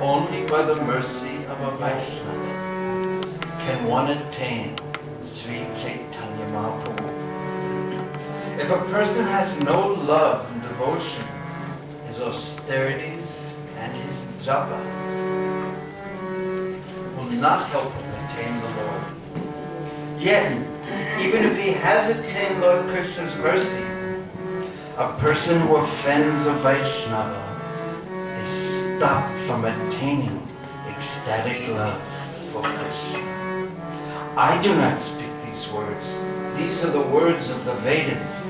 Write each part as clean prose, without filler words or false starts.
only by the mercy of a Vaishnava can one attain Sri Caitanya Mahaprabhu. If a person has no love and devotion, his austerities and his japa will not help him attain the Lord. Yet, even if he has attained Lord Krishna's mercy, a person who offends a Vaishnava is stopped from attaining ecstatic love for Krishna. I do not speak these words. These are the words of the Vedas.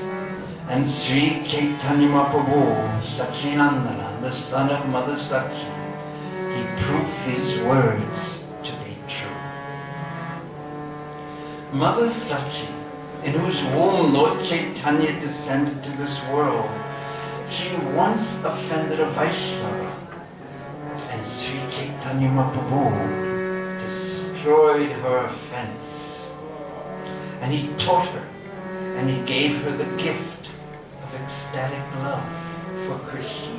And Sri Caitanya Mahaprabhu, Sachinandana, the son of Mother Sachi, he proved these words to be true. Mother Sachi, in whose womb Lord Chaitanya descended to this world, she once offended a Vaishnava, and Sri Caitanya Mahaprabhu destroyed her offense. And he taught her, and he gave her the gift of ecstatic love for Krishna.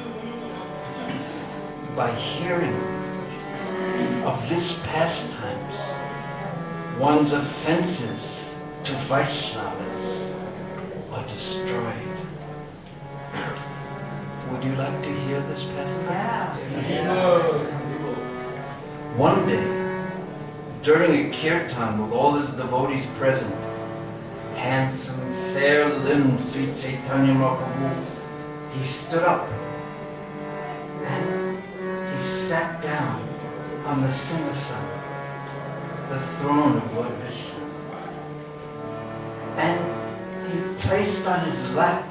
By hearing of this pastimes, one's offenses to Vaishnavas are destroyed. Would you like to hear this pastime? Yeah. One day, during a kirtan with all his devotees present, handsome, fair-limbed Sri Caitanya Mahaprabhu, he stood up and he sat down on the Simhasana, the throne of Lord Vishnu. And he placed on his lap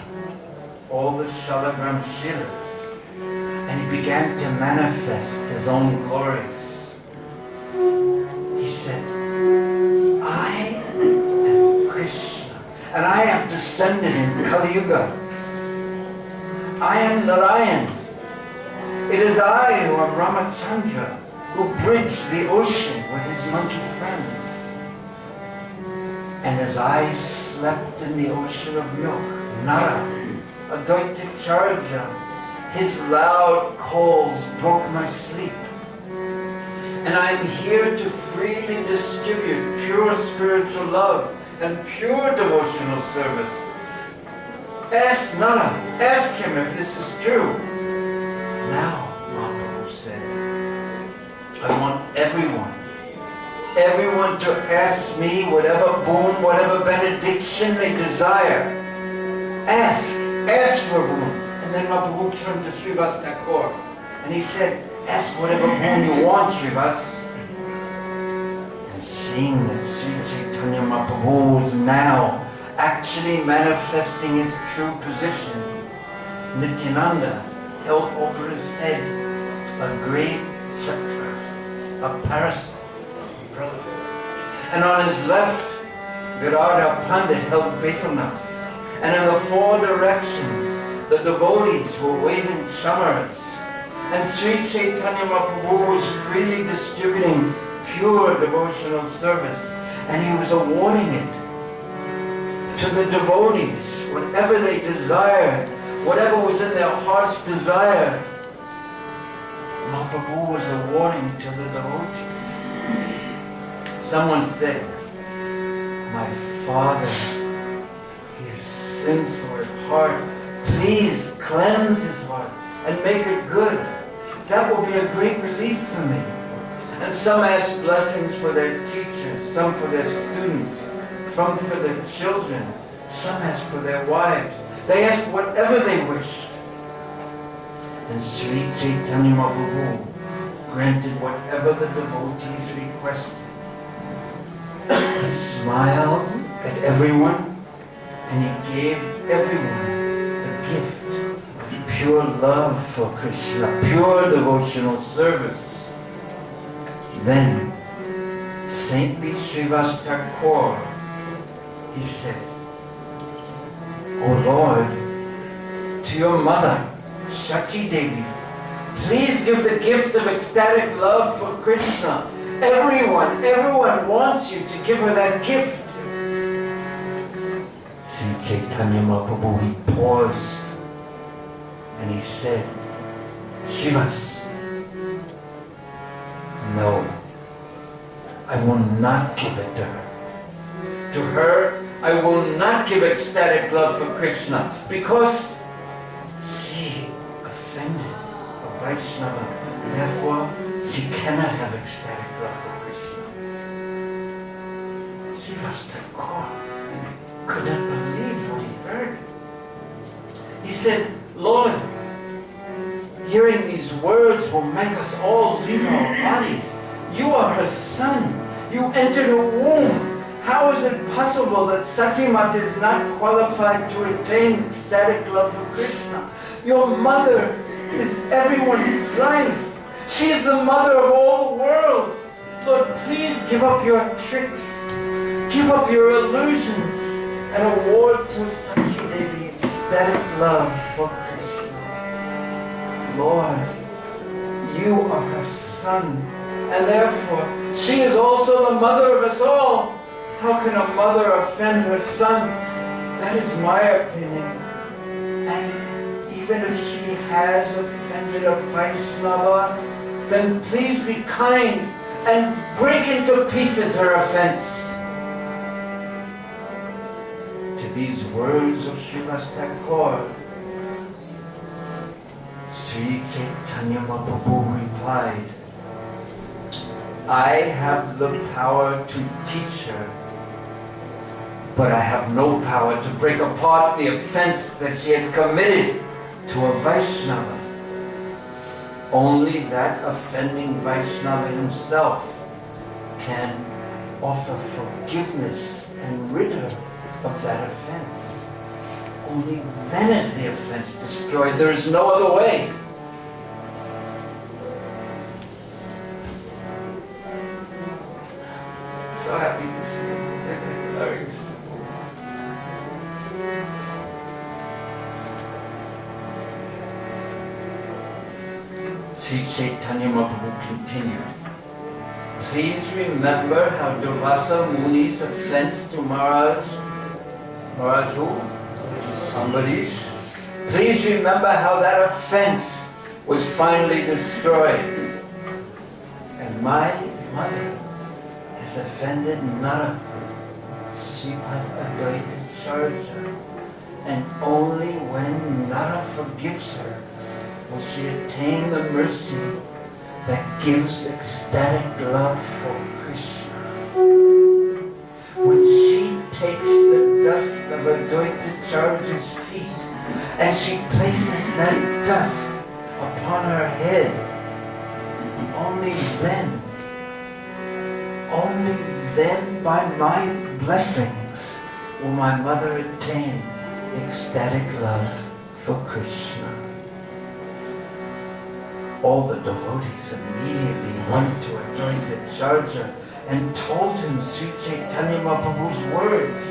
all the Shalagram Shilas, and he began to manifest his own glories. He said, I am Krishna, and I have descended in Kali Yuga. I am Narayan. It is I who am Ramachandra, who bridged the ocean with his monkey friends. And as I slept in the ocean of milk, Nara, Advaita Charja, his loud calls broke my sleep. And I am here to freely distribute pure spiritual love and pure devotional service. Ask Nara, ask him if this is true. Now, Mahaprabhu said, I want everyone to ask me whatever boon, whatever benediction they desire. Ask for a boon. And then Mahaprabhu turned to Srivas Thakur and he said, ask whatever boon you want, Srivas. And seeing that Sri Chaitanya Mahaprabhu was now actually manifesting his true position, Nityananda held over his head a great chakra, a parasol, brother. And on his left, Gadadhar Pandit held betelnut. And in the four directions, the devotees were waving chamaras. And Sri Chaitanya Mahaprabhu was freely distributing pure devotional service. And he was awarding it to the devotees, whatever they desired, whatever was in their heart's desire. Mahaprabhu was awarding to the devotees. Someone said, my father, he is sinful at heart. Please cleanse his heart and make it good. That will be a great relief for me. And some asked blessings for their teachers, some for their students, some for their children, some asked for their wives. They asked whatever they wished. And Sri Caitanya Mahaprabhu granted whatever the devotees requested. He smiled at everyone and he gave everyone the gift of pure love for Krishna, pure devotional service. Then, saintly Srivas Thakur, he said, O Lord, to your mother, Shachi Devi, please give the gift of ecstatic love for Krishna. Everyone wants you to give her that gift. Sri Chaitanya Mahaprabhu, he paused and he said, Shivas, No, I will not give it to her. To her, I will not give ecstatic love for Krishna because she offended a Vaishnava. Therefore, she cannot have ecstatic love for Krishna. She was caught and couldn't believe what he heard. He said, Lord, hearing these words will make us all leave our bodies. You are her son. You entered her womb. How is it possible that Satimata is not qualified to attain ecstatic love for Krishna? Your mother is everyone's life. She is the mother of all the worlds. Lord, please give up your tricks. Give up your illusions and award to Sachi Devi ecstatic love for Krishna. Lord, you are her son, and therefore she is also the mother of us all. How can a mother offend her son? That is my opinion. And even if she has offended a Vaishnava, then please be kind and break into pieces her offense. To these words of Srivas Thakur, Sri Caitanya Mahaprabhu replied, I have the power to teach her, but I have no power to break apart the offense that she has committed to a Vaishnava. Only that offending Vaishnava himself can offer forgiveness and rid her of that offense. Only then is the offense destroyed. There is no other way. So happy to see you. Very good. Sri Caitanya Mahaprabhu continued. Please remember how Durvasa Muni's offense to Maharaj who? Ambarish. Please remember how that offense was finally destroyed. And my mother has offended Nara, Sripad Advaita Charja, and only when Nara forgives her will she attain the mercy that gives ecstatic love for Krishna. When she takes the dust of Advaita Charja's feet and she places that dust upon her head, only then by my blessing will my mother attain ecstatic love for Krishna. All the devotees immediately went to Advaita Charja and told him Sri Caitanya Mahaprabhu's words.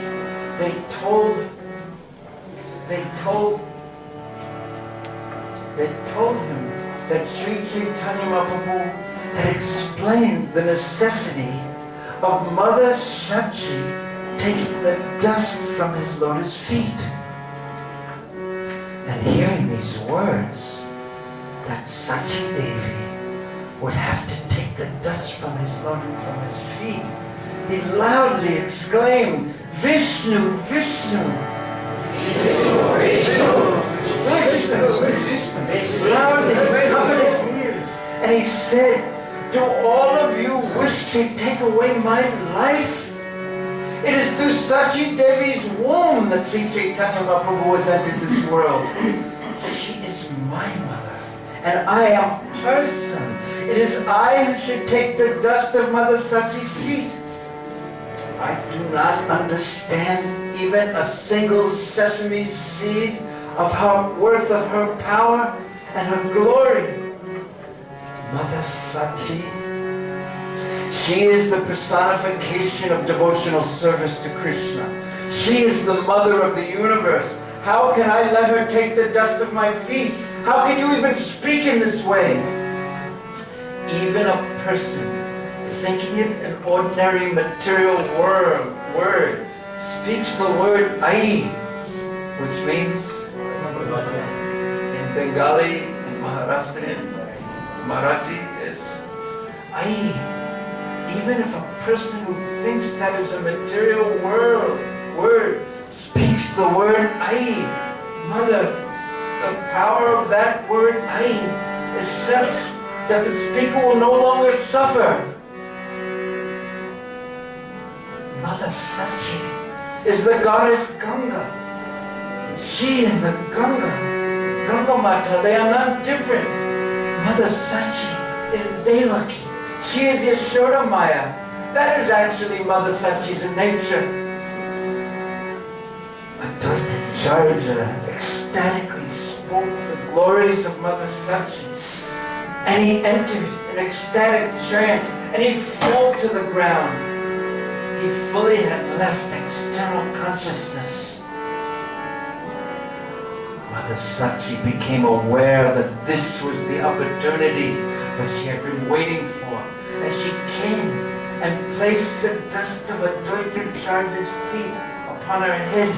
They told him that Sri Caitanya Mahaprabhu had explained the necessity of Mother Sachi taking the dust from his lotus feet. And hearing these words, that Sachi Devi would have to take the dust from his lotus from his feet, he loudly exclaimed, Vishnu, Vishnu! Vishnu, Vishnu! Vishnu! Loudly covered his ears, and he said, do all of you wish to take away my life? It is through Sachi Devi's womb that Sri Caitanya Mahaprabhu has entered this world. She is my mother, and I am her son. It is I who should take the dust of Mother Sachi's feet. I do not understand even a single sesame seed of her worth of her power and her glory. Mother Sachi, she is the personification of devotional service to Krishna. She is the mother of the universe. How can I let her take the dust of my feet? How can you even speak in this way? Even a person thinking it an ordinary material word speaks the word Ai, which means in Bengali, in Maharashtrian, Marathi is Ai. Even if a person who thinks that is a material word speaks the word Ai, Mother, the power of that word Ai is such that the speaker will no longer suffer. Mother Sachi is the goddess Ganga. She and the Ganga Mata, they are not different. Mother Sachi is Devaki. She is Yashoda Maya. That is actually Mother Sachi's nature. Advaita Charja ecstatically spoke the glories of Mother Sachi. And he entered an ecstatic trance and he fell to the ground. He fully had left external consciousness. Mother Sachi became aware that this was the opportunity that she had been waiting for. And she came and placed the dust of Advaita Charja's feet upon her head.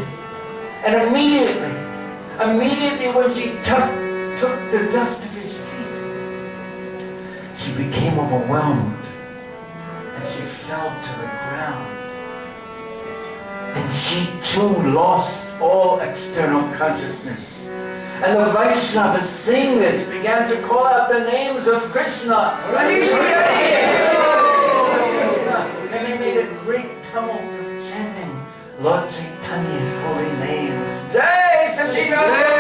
And immediately when she took the dust of his feet, she became overwhelmed and she fell to the ground. And she too lost all external consciousness. And the Vaishnavas seeing this began to call out the names of Krishna. And they made a great tumult of chanting Lord Chaitanya's holy name. Jai Satchidananda!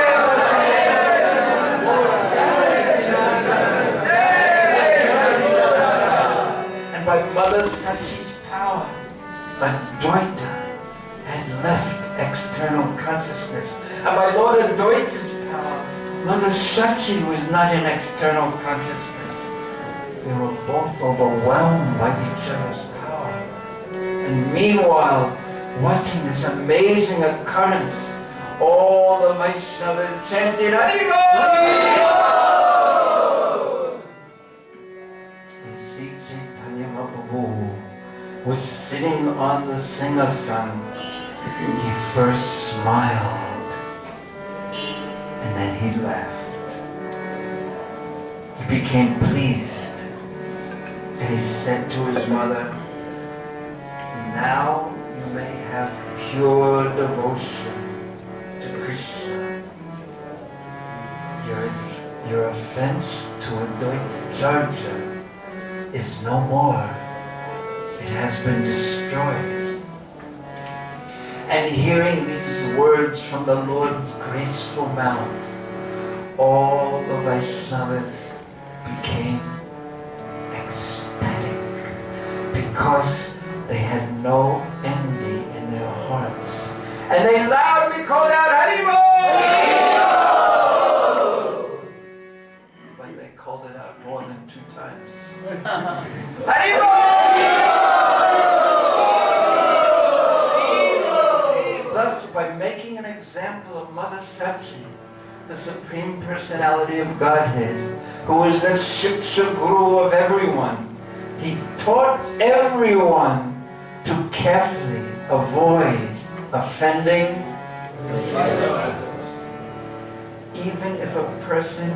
And by Mother Sachi's power, Advaita had left external consciousness. And by Lord Advaita's power, Mother Sachi was not in external consciousness. They were both overwhelmed by each other's power. And meanwhile, watching this amazing occurrence, all the Vaishnavas chanted Haribo! And Sri Caitanya Mahaprabhu was sitting on the Singhasan. He first smiled and then he laughed. He became pleased and he said to his mother, now you may have pure devotion to Krishna. Your offense to Advaita Charja is no more. It has been destroyed. And hearing these words from the Lord's graceful mouth, all the Vaishnavas became ecstatic because they had no envy in their hearts. And they loudly called out, Haribo! But they called it out more than 2 times. Haribo! Thus, by making an example of Mother Sachi, the Supreme Personality of Godhead, who is the Shiksha Guru of everyone, he taught everyone to carefully avoid offending even if a person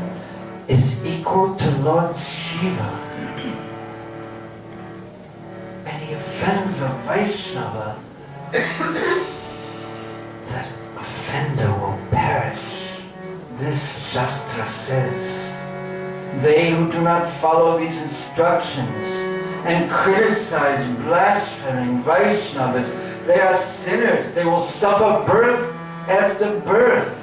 is equal to Lord Shiva and he offends a Vaishnava, that offender will perish. This Shastra says, they who do not follow these instructions and criticize blaspheming Vaishnavas, they are sinners. They will suffer birth after birth.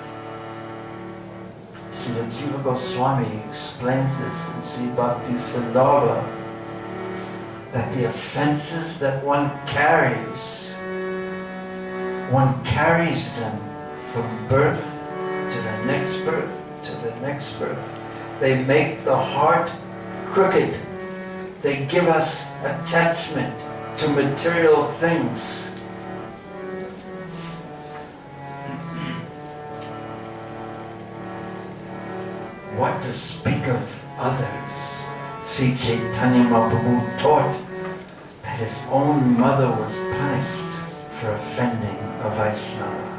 Srila Jiva Goswami explains this in Sri Bhakti Sandarbha, that the offenses that one carries them from birth to the next birth to the next birth. They make the heart crooked. They give us attachment to material things. What to speak of others? Sri Caitanya Mahaprabhu taught that his own mother was punished for offending a Vaishnava.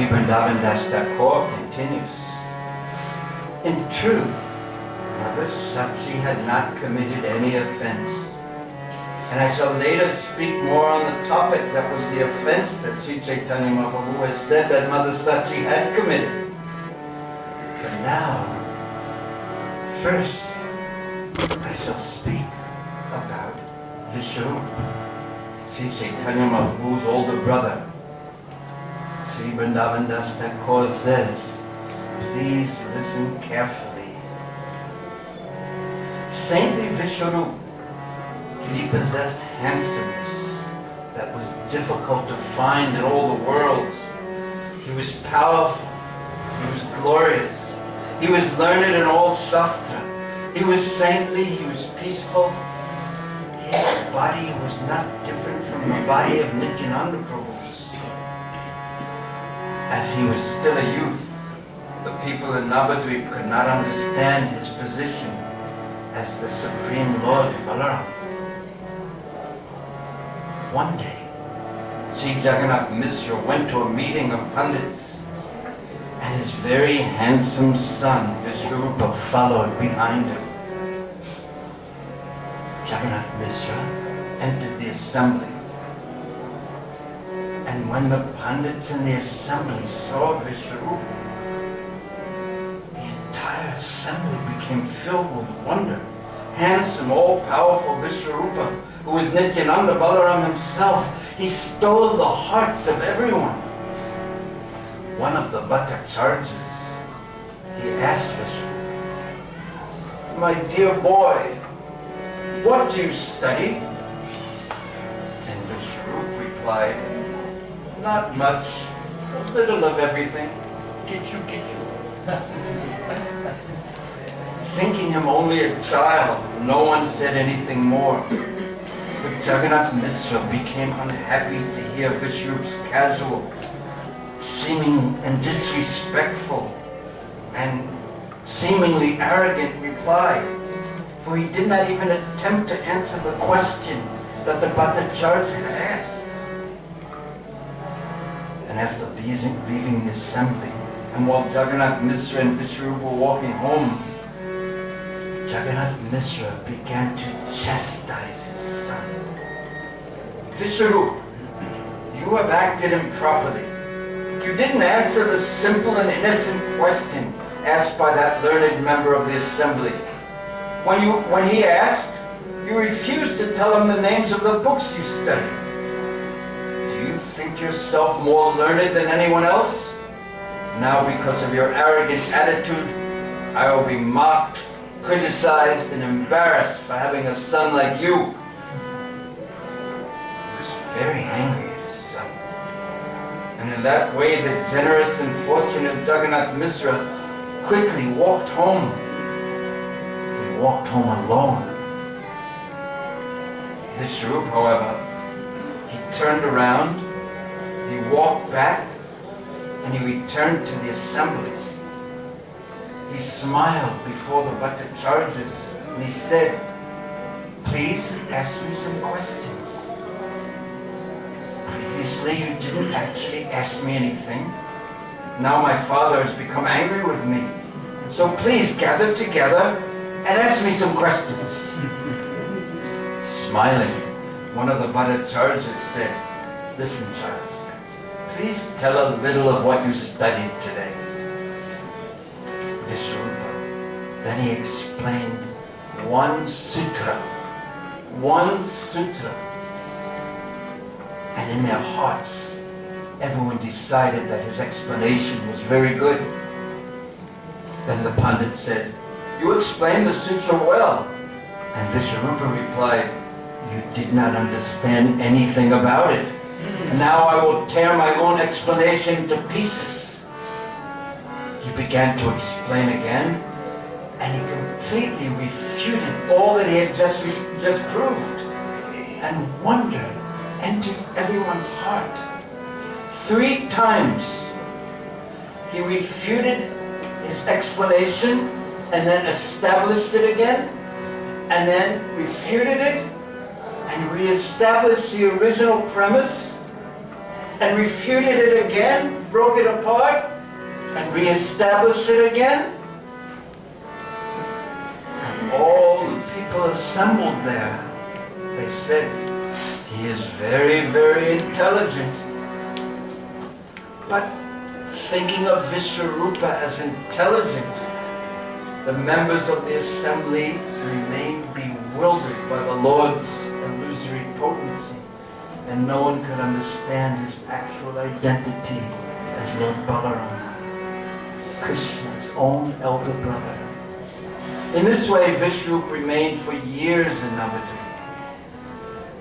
Vrindavan Das Thakur continues. In truth, Mother Sachi had not committed any offense. And I shall later speak more on the topic that was the offense that Sri Caitanya Mahaprabhu has said that Mother Sachi had committed. But now, first, I shall speak about Vishwarupa, Sri Caitanya Mahaprabhu's older brother. Sri Vrindavan Das Thakur says, please listen carefully. Saintly Vishwarupa, he possessed handsomeness that was difficult to find in all the world. He was powerful, he was glorious, he was learned in all Shastra, he was saintly, he was peaceful. His body was not different from the body of Nityananda Prabhu's. As he was still a youth, the people in Navadvip could not understand his position as the Supreme Lord Balaram. One day, Sri Jagannath Mishra went to a meeting of Pandits, and his very handsome son Vishwarupa followed behind him. Jagannath Mishra entered the assembly, and when the Pandits in the assembly saw Vishwarupa, the entire assembly became filled with wonder. Handsome, all-powerful Vishwarupa, who was Nityananda Balaram himself, he stole the hearts of everyone. One of the Bhattacharjas, he asked Vishwarupa, my dear boy, what do you study? And Vishwarupa replied, not much, a little of everything. Get you. Thinking him only a child, no one said anything more. But Jagannath Mishra became unhappy to hear Vishwarupa's casual, seeming and disrespectful, and seemingly arrogant reply, for he did not even attempt to answer the question that the Bhattacharya had asked. And after leaving the assembly, and while Jagannath Mishra and Vishwarupa were walking home, Jagannath Mishra began to chastise his son. Vishwarupa, you have acted improperly. You didn't answer the simple and innocent question asked by that learned member of the assembly. When he asked, you refused to tell him the names of the books you studied. Do you think yourself more learned than anyone else? Now, because of your arrogant attitude, I will be mocked, criticized, and embarrassed for having a son like you. He was very angry at his son. And in that way, the generous and fortunate Jagannath Mishra quickly walked home. He walked home alone. Vishwarupa, however, he turned around, he walked back, and he returned to the assembly. He smiled before the Bhattacharjas, and he said, please ask me some questions. Previously, you didn't actually ask me anything. Now my father has become angry with me. So please gather together and ask me some questions. Smiling, one of the Bhattacharjas said, listen, child, please tell a little of what you studied today. Vishwarupa, then he explained one sutra. And in their hearts, everyone decided that his explanation was very good. Then the Pandit said, you explained the sutra well. And Vishwarupa replied, you did not understand anything about it. And now I will tear my own explanation to pieces. He began to explain again, and he completely refuted all that he had just proved. And wonder entered everyone's heart. 3 times he refuted his explanation and then established it again, and then refuted it and reestablished the original premise and refuted it again broke it apart and reestablished it again. And all the people assembled there, they said, he is very, very intelligent. But thinking of Vishwarupa as intelligent, the members of the assembly remained bewildered by the Lord's illusory potency, and no one could understand his actual identity as Lord Balarama, Krishna's own elder brother. In this way, Vishwarupa remained for years in Navadvip,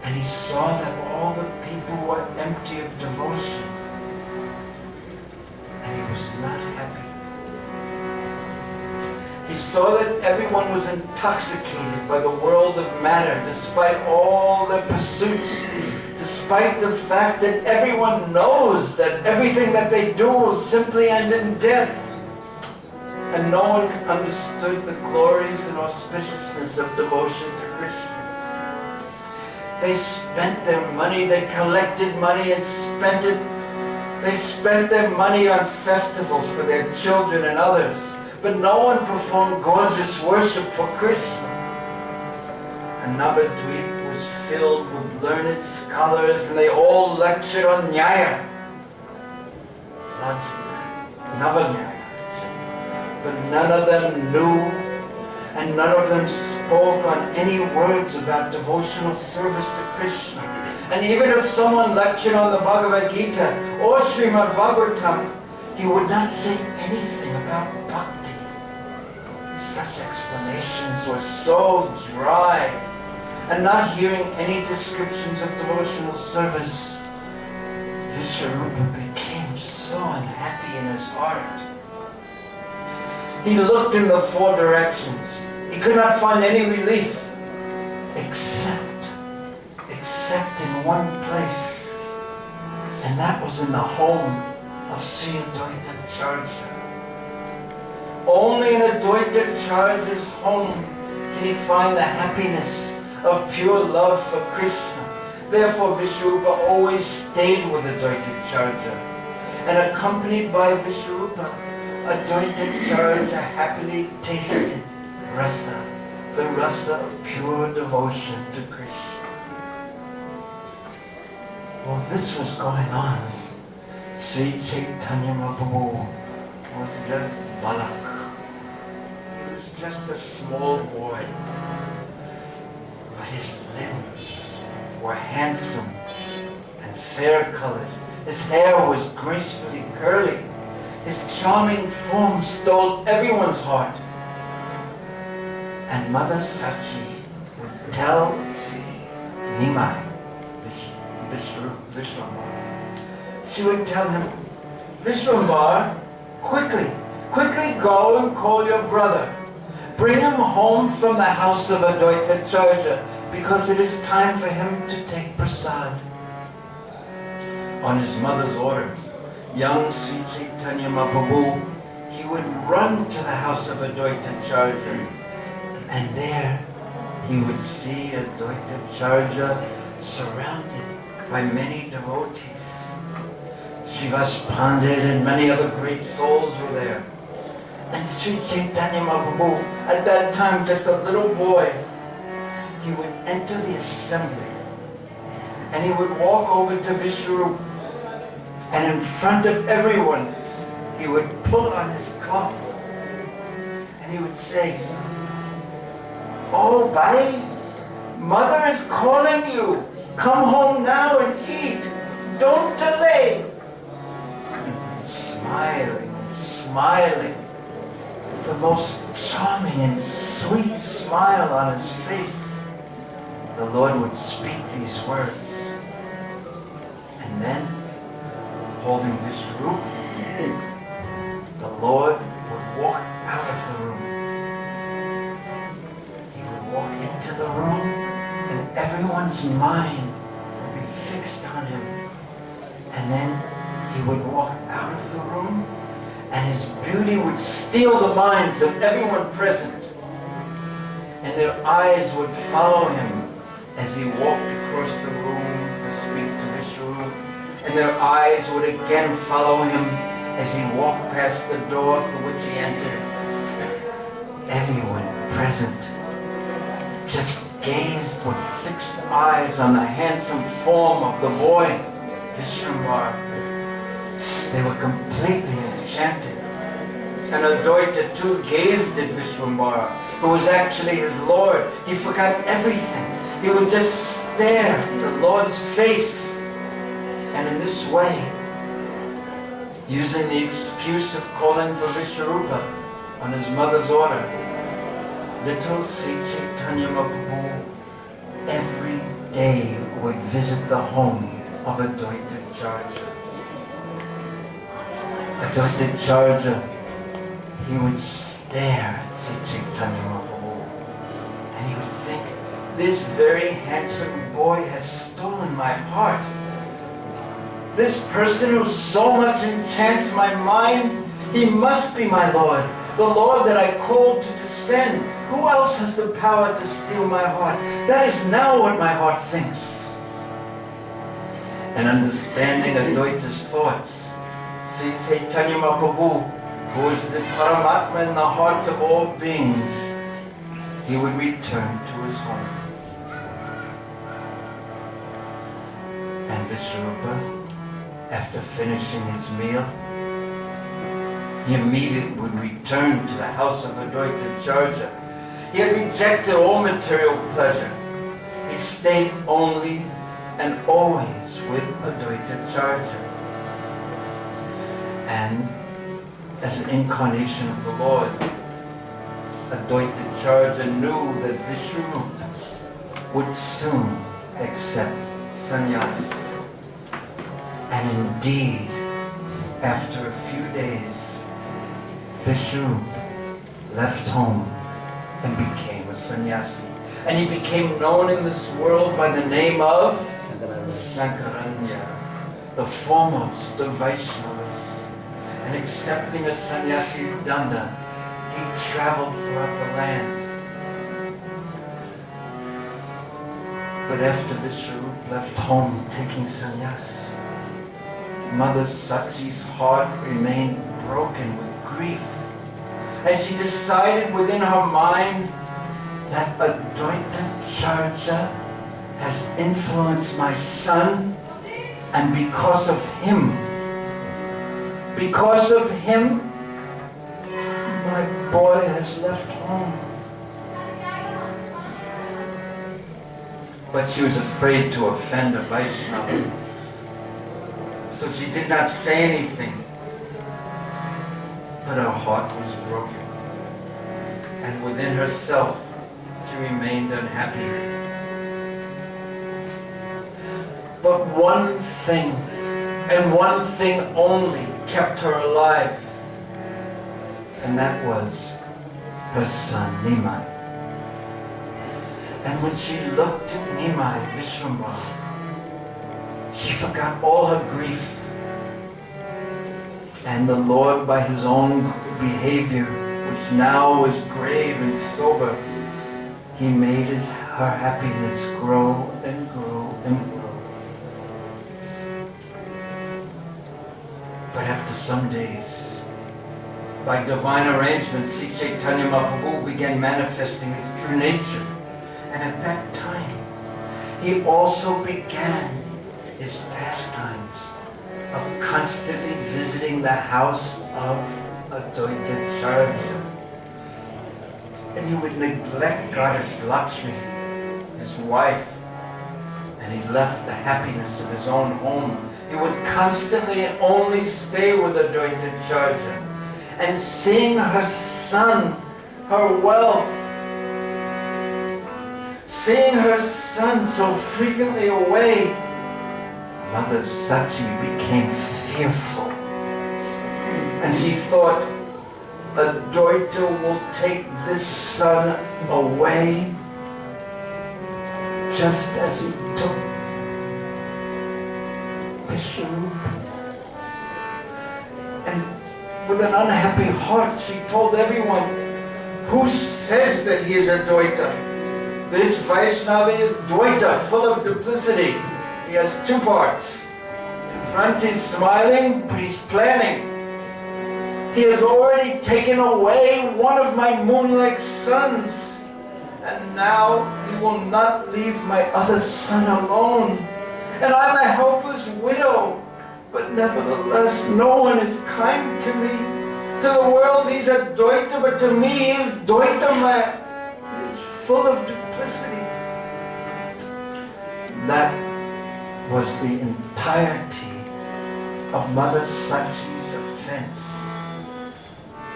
and he saw that all the people were empty of devotion, and he was not happy. He saw that everyone was intoxicated by the world of matter, despite all their pursuits, despite the fact that everyone knows that everything that they do will simply end in death. And no one understood the glories and auspiciousness of devotion to Krishna. They spent their money, they collected money and spent it. They spent their money on festivals for their children and others. But no one performed gorgeous worship for Krishna. And Navadvip was filled with learned scholars, and they all lectured on Nyaya, logic, Navanyaya. But none of them knew, and none of them spoke on any words about devotional service to Krishna. And even if someone lectured on the Bhagavad Gita or Srimad Bhagavatam, he would not say anything about bhakti. Such explanations were so dry, and not hearing any descriptions of devotional service, Vishwarupa became so unhappy in his heart. He looked in the four directions. He could not find any relief except in one place, and that was in the home of Sri Advaita Charya. Only in Advaita Charya's home did he find the happiness of pure love for Krishna. Therefore Vishwarupa always stayed with Advaita Charya, and accompanied by Vishwarupa, Advaita Charya happily tasted rasa, the rasa of pure devotion to Krishna. Well, this was going on. Sri Caitanya Mahaprabhu was just Balak. He was just a small boy. But his limbs were handsome and fair-colored. His hair was gracefully curly. His charming form stole everyone's heart. And Mother Sachi would tell Nimai, Vishwambar, she would tell him, Vishwambar, quickly go and call your brother. Bring him home from the house of Advaita Charya, because it is time for him to take prasad. On his mother's order, young Sri Caitanya Mahaprabhu, he would run to the house of Advaita Charya, and there he would see Advaita Charya surrounded by many devotees. Shivas Pandit and many other great souls were there. And Sri Caitanya Mahaprabhu, at that time just a little boy, he would enter the assembly and he would walk over to Vishwarupa, and in front of everyone he would pull on his cloth and he would say, "Oh, Bhai, Mother is calling you. Come home now and eat. Don't delay." Smiling, with the most charming and sweet smile on his face, the Lord would speak these words. And then, holding Vishwarupa, the Lord would walk out of the room. He would walk into the room, and everyone's mind would be fixed on him. And then he would walk out of the room, and his beauty would steal the minds of everyone present. And their eyes would follow him as he walked across the room to speak to Vishwarupa. and their eyes would again follow him as he walked past the door through which he entered. Everyone present just gazed with fixed eyes on the handsome form of the boy, Vishwambara. They were completely enchanted. And Advaita too gazed at Vishwambara, who was actually his Lord. He forgot everything. He would just stare at the Lord's face. And in this way, using the excuse of calling for Vishwarupa on his mother's order, little Sri Caitanya Mahaprabhu every day would visit the home of Advaita Charja. Advaita Charja, he would stare at Sri Caitanya Mahaprabhu and he would think, this very handsome boy has stolen my heart. This person who so much enchants my mind, he must be my Lord, the Lord that I called to descend. Who else has the power to steal my heart? That is now what my heart thinks. And understanding Advaita's thoughts, Sri Caitanya Mahaprabhu, who is the Paramatma in the hearts of all beings, he would return to his home. And Vishwarupa, after finishing his meal, he immediately would return to the house of Advaita Charja. He had rejected all material pleasure. He stayed only and always with Advaita Charja. And as an incarnation of the Lord, Advaita Charja knew that Vishwarupa would soon accept sannyas. And indeed, after a few days, Vishwarupa left home and became a sannyasi. And he became known in this world by the name of Shankaranya, the foremost of Vaishnavas. And accepting a sannyasi's danda, he traveled throughout the land. But after Vishwarupa left home taking sannyas, Mother Sachi's heart remained broken with grief as she decided within her mind that Advaita Charja has influenced my son, and because of him, my boy has left home. But she was afraid to offend a Vaishnava, so she did not say anything. But her heart was broken, and within herself she remained unhappy. But one thing, and one thing only, kept her alive, and that was her son Nimai. And when she looked at Nimai Vishwambara, she forgot all her grief. And the Lord, by his own behavior, which now was grave and sober, he made her happiness grow and grow and grow. But after some days, by divine arrangement, Sri Caitanya Mahaprabhu began manifesting his true nature. And at that time, he also began his pastimes of constantly visiting the house of Advaita Charja. And he would neglect Goddess Lakshmi, his wife, and he left the happiness of his own home. He would constantly only stay with Advaita Charja. And seeing her son, her wealth, seeing her son so frequently away, Mother Sachi became fearful. And she thought, Advaita will take this son away just as he took Vishwarupa. And with an unhappy heart, she told everyone, who says that he is Advaita? This Vaishnava is Dvaita, full of duplicity. He has two parts. In front he's smiling, but he's planning. He has already taken away one of my moon-like sons, and now he will not leave my other son alone. And I'm a helpless widow, but nevertheless no one is kind to me. To the world he's a Deuter, but to me he is Deuterman. He is full of duplicity. That was the entirety of Mother Sachi's offense.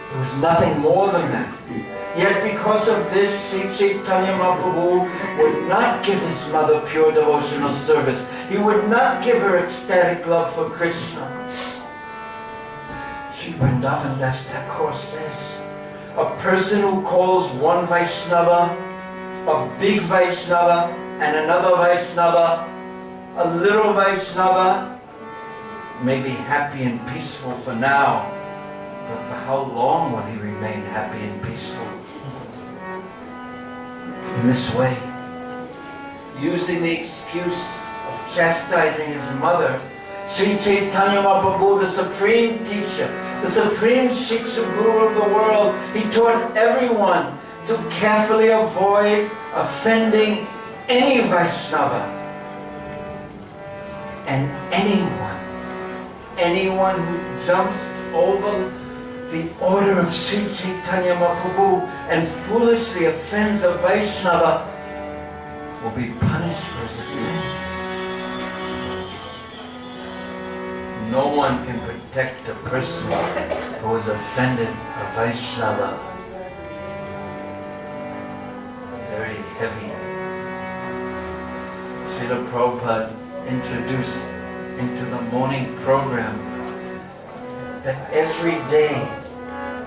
There was nothing more than that. Yet because of this, Sri Caitanya Mahaprabhu would not give his mother pure devotional service. He would not give her ecstatic love for Krishna. Sri Vrindavan Das Thakur says, a person who calls one Vaishnava a big Vaishnava and another Vaishnava a little Vaishnava may be happy and peaceful for now, but for how long will he remain happy and peaceful? In this way, using the excuse of chastising his mother, Sri Caitanya Mahaprabhu, the supreme teacher, the supreme Shiksha Guru of the world, he taught everyone to carefully avoid offending any Vaishnava and anyone who jumps over the order of Sri Caitanya Mahaprabhu and foolishly offends a Vaishnava will be punished for his offense. No one can protect a person who has offended a Vaishnava. Very heavy. Srila Prabhupada introduced into the morning program that every day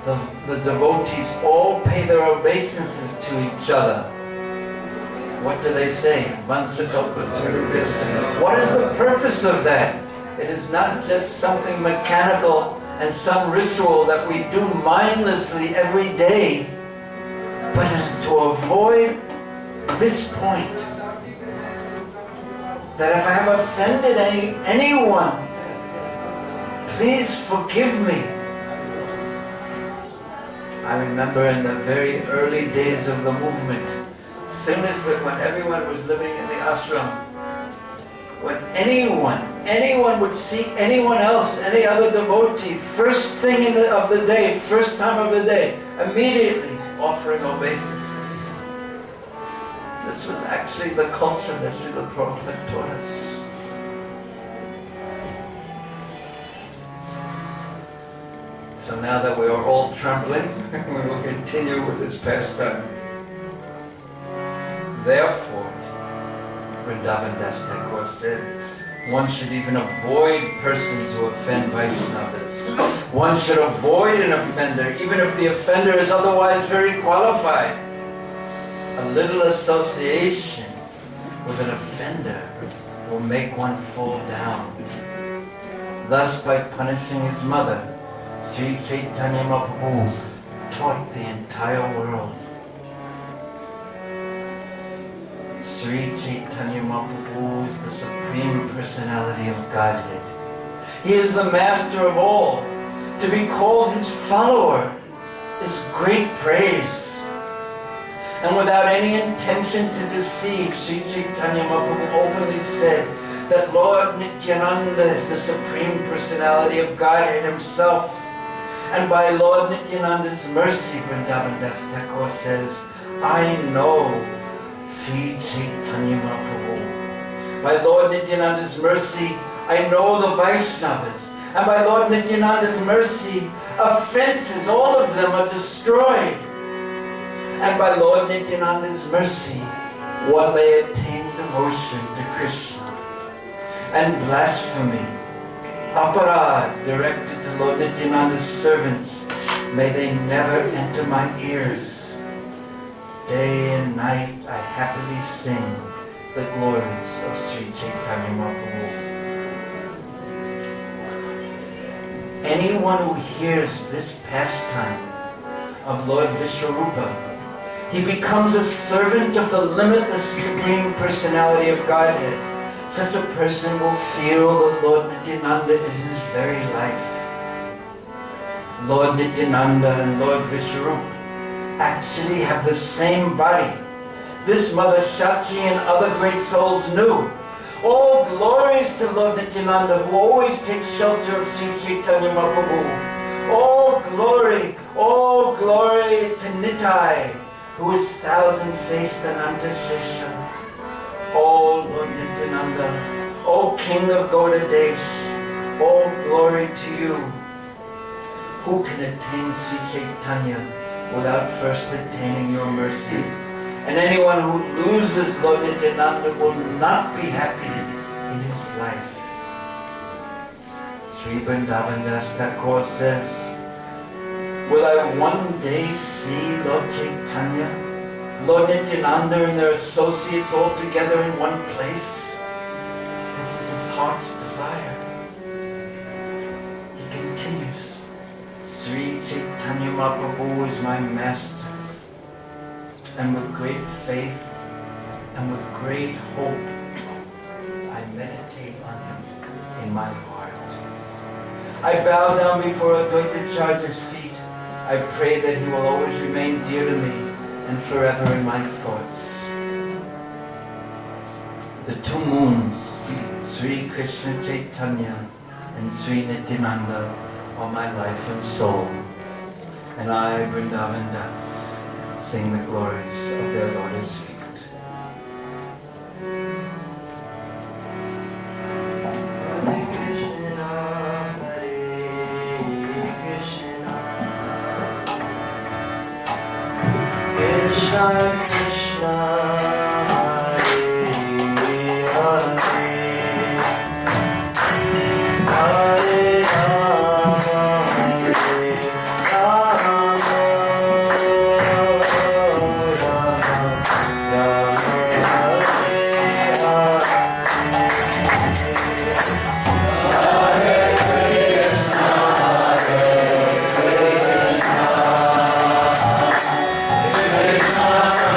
the devotees all pay their obeisances to each other. What do they say? What is the purpose of that? It is not just something mechanical and some ritual that we do mindlessly every day, but it is to avoid this point, that if I have offended anyone, please forgive me. I remember in the very early days of the movement, soon as when everyone was living in the ashram, when anyone would see anyone else, any other devotee, first thing of the day, first time of the day, immediately offering obeisances. This was actually the culture that Srila Prabhupada taught us. So now that we are all trembling, we will continue with this pastime. Therefore, Vrindavan Das Thakur said, one should even avoid persons who offend Vaishnavas. One should avoid an offender, even if the offender is otherwise very qualified. A little association with an offender will make one fall down. Thus, by punishing his mother, Sri Caitanya Mahaprabhu taught the entire world. Sri Caitanya Mahaprabhu is the Supreme Personality of Godhead. He is the Master of all. To be called his follower is great praise. And without any intention to deceive, Sri Caitanya Mahaprabhu openly said that Lord Nityananda is the Supreme Personality of Godhead himself. And by Lord Nityananda's mercy, Vrindavan Das Thakur says, I know Sri Caitanya Mahaprabhu. By Lord Nityananda's mercy, I know the Vaishnavas. And by Lord Nityananda's mercy, offenses, all of them are destroyed. And by Lord Nityananda's mercy, one may attain devotion to Krishna. And blasphemy, aparad, directed to Lord Nityananda's servants, may they never enter my ears. Day and night I happily sing the glories of Sri Caitanya Mahaprabhu. Anyone who hears this pastime of Lord Vishwarupa, he becomes a servant of the limitless Supreme Personality of Godhead. such a person will feel that Lord Nityananda is his very life. Lord Nityananda and Lord Vishwarup actually have the same body. This Mother Shachi and other great souls knew. All glories to Lord Nityananda, who always takes shelter of Sri Caitanya Mahaprabhu. All glory to Nitai, who is thousand-faced Ananta Shesha. Oh Lord Nityananda, O King of Gauda Desh, all glory to you. Who can attain Sri Caitanya without first attaining your mercy? And anyone who loses Lord Nityananda will not be happy in his life. Sri Vrindavan Das Thakur says, will I one day see Lord Chaitanya, Lord Nityananda and their associates all together in one place? This is his heart's desire. He continues, Sri Caitanya Mahaprabhu is my master, and with great faith and with great hope, I meditate on him in my heart. I bow down before Advaita Acharya's feet. I pray that he will always remain dear to me and forever in my thoughts. The two moons, Sri Krishna Chaitanya and Sri Nityananda, are my life and soul. And I, Vrindavan Das, sing the glories of their Lord's feet. Hare Krishna, Krishna Krishna, Hare Hare, Hare Rama, Hare Rama,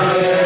Hare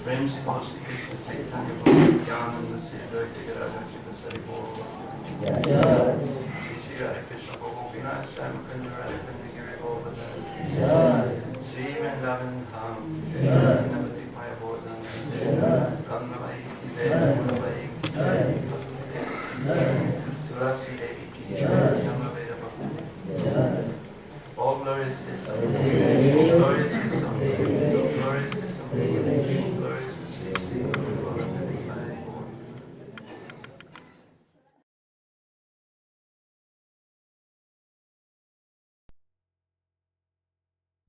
प्रेम से कहो श्री कृष्ण चैतन्य प्रभु ज्ञानंद से द्वैत राजा की बसरी बोल श्री श्री हरे कृष्ण प्रभु बिना श्याम कुंज राधे कुंज गिरि गोवर्धन श्री वृंदावन धाम